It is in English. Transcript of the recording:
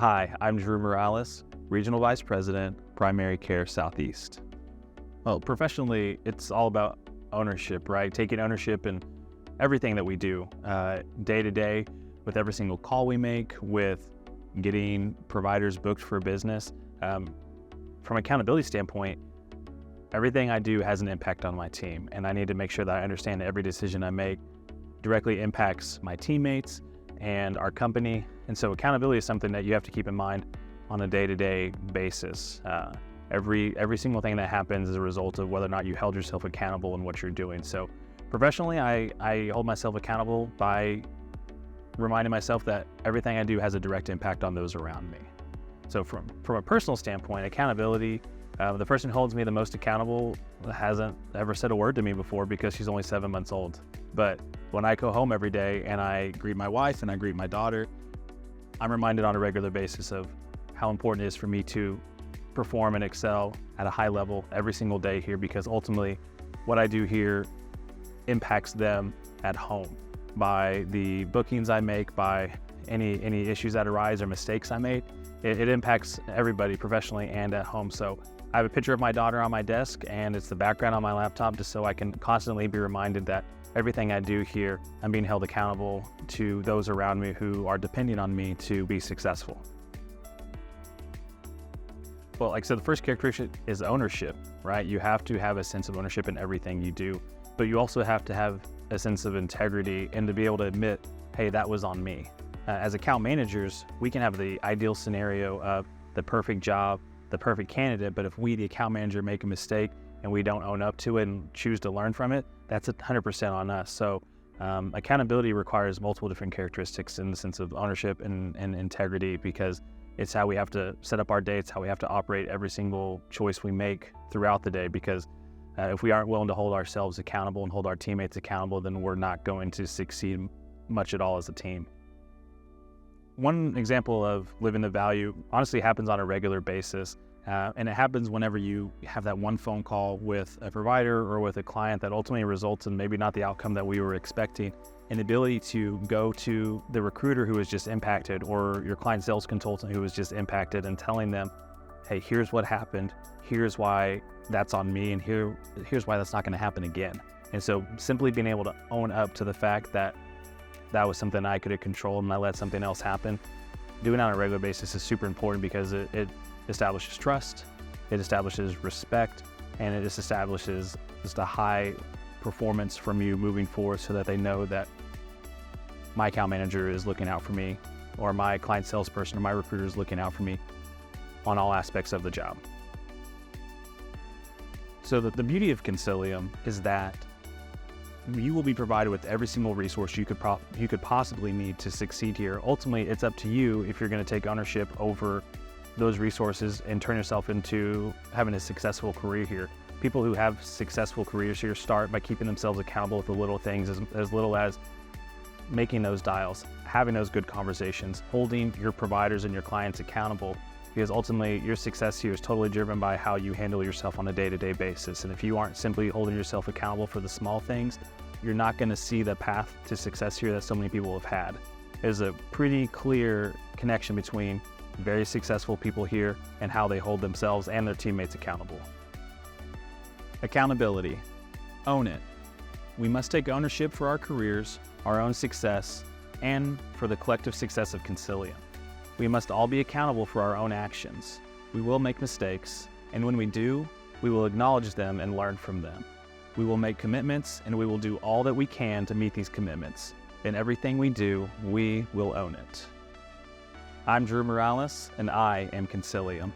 Hi, I'm Drew Mireles, Regional Vice President, Primary Care Southeast. Well, professionally, it's all about ownership, right? Taking ownership in everything that we do, day to day, with every single call we make, with getting providers booked for business. From accountability standpoint, everything I do has an impact on my team, and I need to make sure that I understand that every decision I make directly impacts my teammates and our company. And so accountability is something that you have to keep in mind on a day-to-day basis. Every single thing that happens is a result of whether or not you held yourself accountable in what you're doing. So professionally, I hold myself accountable by reminding myself that everything I do has a direct impact on those around me. So from a personal standpoint, accountability, the person who holds me the most accountable hasn't ever said a word to me before because she's only 7 months old. But when I go home every day and I greet my wife and I greet my daughter, I'm reminded on a regular basis of how important it is for me to perform and excel at a high level every single day here, because ultimately what I do here impacts them at home by the bookings I make, by any issues that arise or mistakes I made. It impacts everybody professionally and at home. So I have a picture of my daughter on my desk, and it's the background on my laptop just so I can constantly be reminded that everything I do here, I'm being held accountable to those around me who are depending on me to be successful. Well, like I said, the first characteristic is ownership, right? You have to have a sense of ownership in everything you do, but you also have to have a sense of integrity and to be able to admit, hey, that was on me. As account managers, we can have the ideal scenario of the perfect job, the perfect candidate, but if we, the account manager, make a mistake and we don't own up to it and choose to learn from it, that's 100% on us. So accountability requires multiple different characteristics in the sense of ownership and integrity, because it's how we have to set up our day. It's how we have to operate every single choice we make throughout the day, because if we aren't willing to hold ourselves accountable and hold our teammates accountable, then we're not going to succeed much at all as a team. One example of living the value honestly happens on a regular basis. And it happens whenever you have that one phone call with a provider or with a client that ultimately results in maybe not the outcome that we were expecting. An ability to go to the recruiter who was just impacted, or your client sales consultant who was just impacted, and telling them, hey, here's what happened, here's why that's on me, and here's why that's not going to happen again. And so simply being able to own up to the fact that that was something I could have controlled and I let something else happen, doing it on a regular basis is super important, because it establishes trust, it establishes respect, and it just establishes just a high performance from you moving forward, so that they know that my account manager is looking out for me, or my client salesperson or my recruiter is looking out for me on all aspects of the job. So the beauty of Consilium is that you will be provided with every single resource you could possibly need to succeed here. Ultimately, it's up to you if you're going to take ownership over those resources and turn yourself into having a successful career here. People who have successful careers here start by keeping themselves accountable with the little things, as little as making those dials, having those good conversations, holding your providers and your clients accountable, because ultimately your success here is totally driven by how you handle yourself on a day-to-day basis. And if you aren't simply holding yourself accountable for the small things, you're not going to see the path to success here that so many people have had. There's a pretty clear connection between very successful people here and how they hold themselves and their teammates accountable. Accountability. Own it. We must take ownership for our careers, our own success, and for the collective success of Consilium. We must all be accountable for our own actions. We will make mistakes, and when we do, we will acknowledge them and learn from them. We will make commitments, and we will do all that we can to meet these commitments. In everything we do, we will own it. I'm Drew Mireles, and I am Consilium.